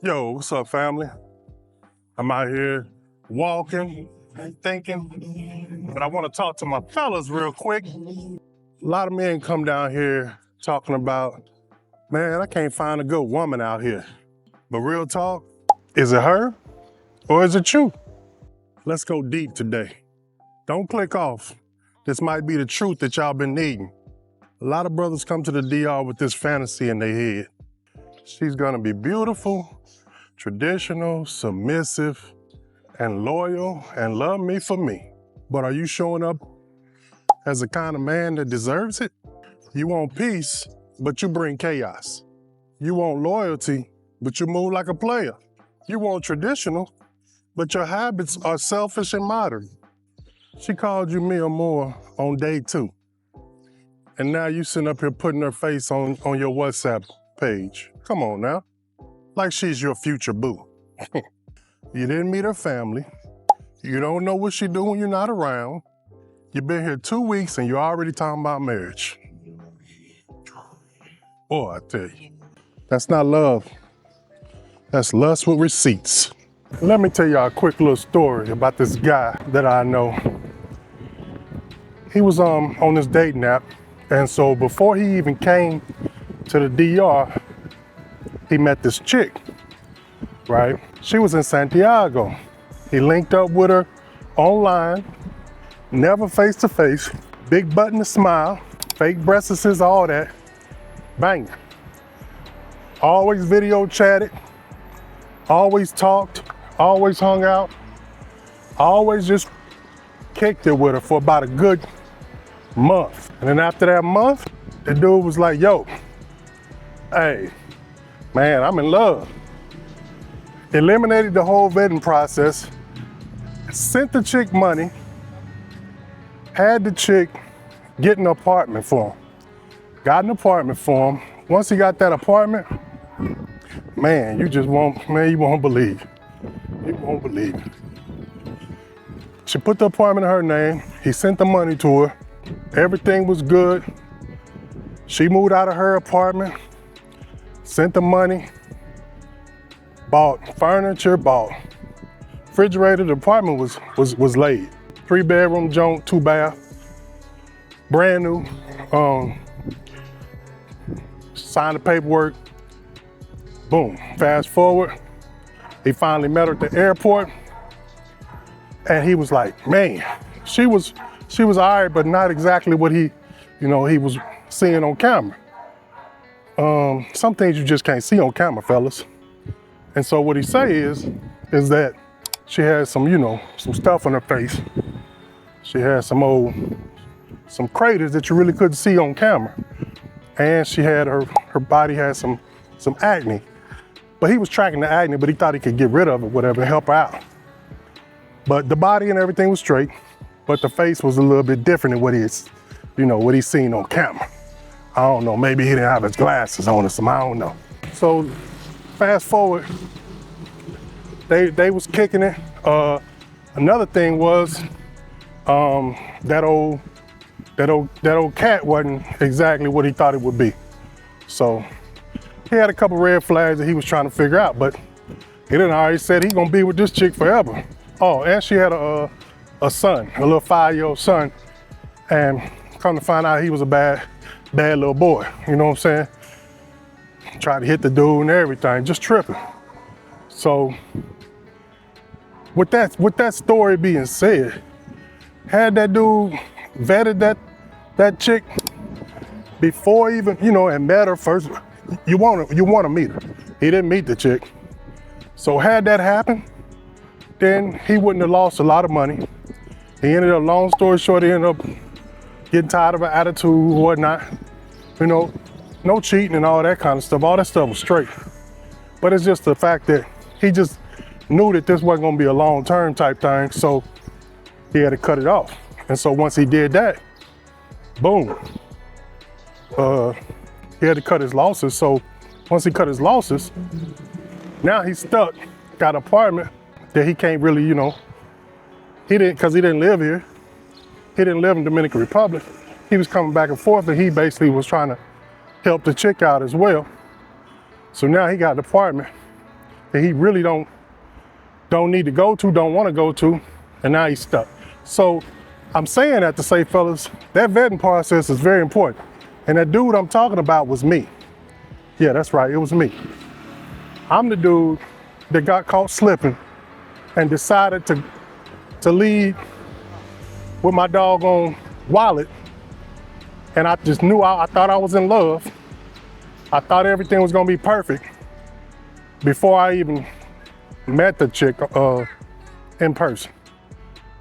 Yo, what's up, family? I'm out here walking, thinking, but I want to talk to my fellas real quick. A lot of men come down here talking about, man, I can't find a good woman out here. But real talk, is it her or is it you? Let's go deep today. Don't click off. This might be the truth that y'all been needing. A lot of brothers come to the DR with this fantasy in their head. She's gonna be beautiful, traditional, submissive, and loyal, and love me for me. But are you showing up as the kind of man that deserves it? You want peace, but you bring chaos. You want loyalty, but you move like a player. You want traditional, but your habits are selfish and modern. She called you me or more on day 2. And now you sitting up here putting her face on your WhatsApp page. Come on now. Like she's your future boo. You didn't meet her family. You don't know what she do when you're not around. You've been here 2 weeks and you're already talking about marriage. Boy, I tell you, that's not love. That's lust with receipts. Let me tell y'all a quick little story about this guy that I know. He was on this dating app, and so before he even came to the DR, he met this chick, right? She was in Santiago. He linked up with her online, never face to face, big button to smile, fake breasts, all that, bang. Always video chatted, always talked, always hung out, always just kicked it with her for about a good month. And then after that month, the dude was like, yo, hey, man, I'm in love. Eliminated the whole vetting process, sent the chick money, had the chick get an apartment for him. Got an apartment for him. Once he got that apartment, man, you won't believe. You won't believe it. She put the apartment in her name. He sent the money to her. Everything was good. She moved out of her apartment, sent the money, bought furniture, bought refrigerator. The apartment was laid. 3-bedroom joint, 2 bath, brand new. Signed the paperwork. Boom. Fast forward, he finally met her at the airport, and he was like, man, she was all right, but not exactly what he was seeing on camera. Some things you just can't see on camera, fellas. And so what he say is that she had some stuff on her face. She had some craters that you really couldn't see on camera. And she had her body had some acne. But he was tracking the acne, but he thought he could get rid of it, whatever, and help her out. But the body and everything was straight, but the face was a little bit different than what he's seen on camera. I don't know, maybe he didn't have his glasses on or something, I don't know. So fast forward, they was kicking it. Another thing was that old cat wasn't exactly what he thought it would be. So he had a couple red flags that he was trying to figure out, but he done already said he's gonna be with this chick forever. Oh, and she had a son, a little 5-year-old son, and come to find out he was a bad little boy, you know what I'm saying? Tried to hit the dude and everything, just tripping. So with that story being said, had that dude vetted that chick before even, and met her first, you want to meet her. He didn't meet the chick. So had that happened, then he wouldn't have lost a lot of money. He ended up, long story short, he ended up getting tired of her attitude and whatnot. No cheating and all that kind of stuff. All that stuff was straight. But it's just the fact that he just knew that this wasn't gonna be a long-term type thing, so he had to cut it off. And so once he did that, boom, he had to cut his losses. So once he cut his losses, now he's stuck, got an apartment that he can't really, because he didn't live here. He didn't live in Dominican Republic. He was coming back and forth, and he basically was trying to help the chick out as well. So now he got an apartment that he really don't need to go to, don't want to go to, and now he's stuck. So I'm saying that to say, fellas, that vetting process is very important. And that dude I'm talking about was me. Yeah, that's right, it was me. I'm the dude that got caught slipping and decided to leave with my doggone wallet. And I just knew, I thought I was in love. I thought everything was gonna be perfect before I even met the chick in person.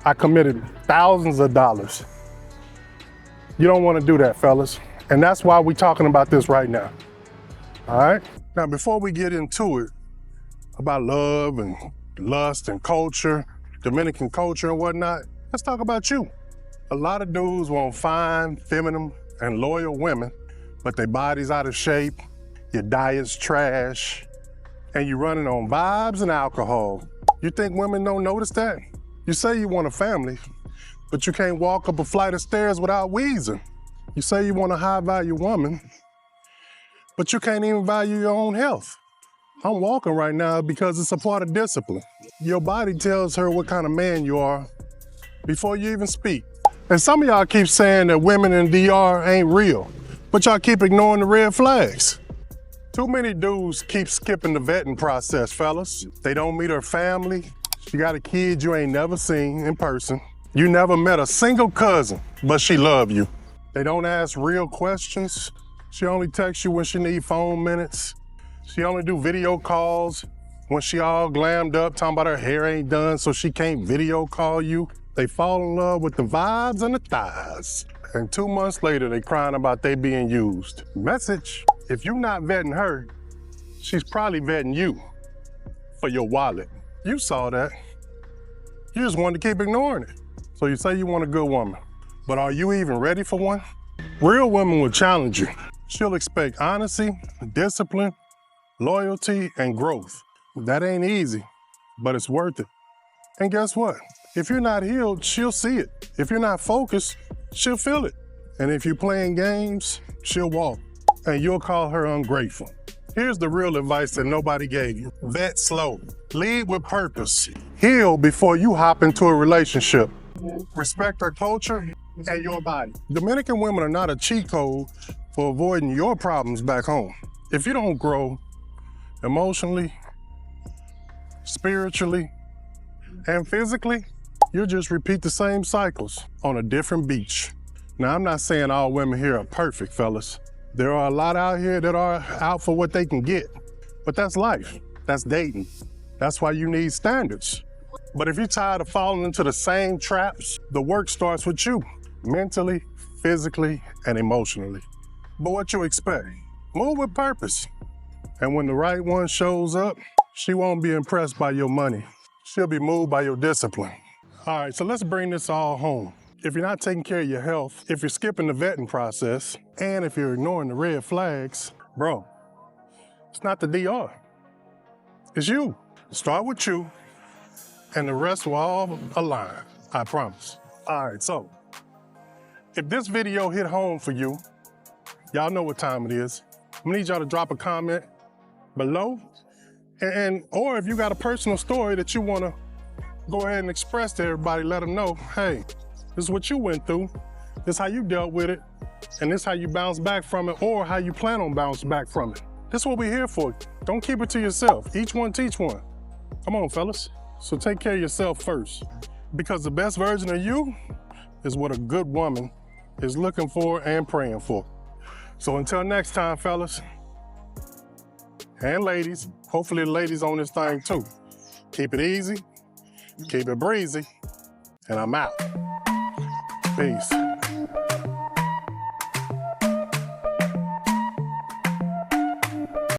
I committed thousands of dollars. You don't wanna do that, fellas. And that's why we're talking about this right now, all right? Now, before we get into it, about love and lust and culture, Dominican culture and whatnot, let's talk about you. A lot of dudes want fine, feminine, and loyal women, but their body's out of shape, your diet's trash, and you're running on vibes and alcohol. You think women don't notice that? You say you want a family, but you can't walk up a flight of stairs without wheezing. You say you want a high-value woman, but you can't even value your own health. I'm walking right now because it's a part of discipline. Your body tells her what kind of man you are before you even speak. And some of y'all keep saying that women in DR ain't real, but y'all keep ignoring the red flags. Too many dudes keep skipping the vetting process, fellas. They don't meet her family. She got a kid you ain't never seen in person. You never met a single cousin, but she love you. They don't ask real questions. She only texts you when she need phone minutes. She only do video calls when she all glammed up, talking about her hair ain't done, so she can't video call you. They fall in love with the vibes and the thighs. And 2 months later, they crying about they being used. Message, if you're not vetting her, she's probably vetting you for your wallet. You saw that. You just wanted to keep ignoring it. So you say you want a good woman, but are you even ready for one? Real women will challenge you. She'll expect honesty, discipline, loyalty, and growth. That ain't easy, but it's worth it. And guess what? If you're not healed, she'll see it. If you're not focused, she'll feel it. And if you're playing games, she'll walk, and you'll call her ungrateful. Here's the real advice that nobody gave you. Vet slow. Lead with purpose. Heal before you hop into a relationship. Respect her culture and your body. Dominican women are not a cheat code for avoiding your problems back home. If you don't grow emotionally, spiritually, and physically, you'll just repeat the same cycles on a different beach. Now, I'm not saying all women here are perfect, fellas. There are a lot out here that are out for what they can get, but that's life, that's dating. That's why you need standards. But if you're tired of falling into the same traps, the work starts with you, mentally, physically, and emotionally. But what you expect? Move with purpose. And when the right one shows up, she won't be impressed by your money. She'll be moved by your discipline. All right, so let's bring this all home. If you're not taking care of your health, if you're skipping the vetting process, and if you're ignoring the red flags, bro, it's not the DR. It's you. Start with you, and the rest will all align, I promise. All right, so if this video hit home for you, y'all know what time it is. I'm gonna need y'all to drop a comment below, or if you got a personal story that you wanna go ahead and express to everybody, let them know, hey, this is what you went through, this is how you dealt with it, and this is how you bounce back from it, or how you plan on bouncing back from it. This is what we're here for. Don't keep it to yourself. Each one teach one. Come on, fellas. So take care of yourself first, because the best version of you is what a good woman is looking for and praying for. So until next time, fellas, and ladies, hopefully the ladies on this thing too. Keep it easy, keep it breezy, and I'm out. Peace.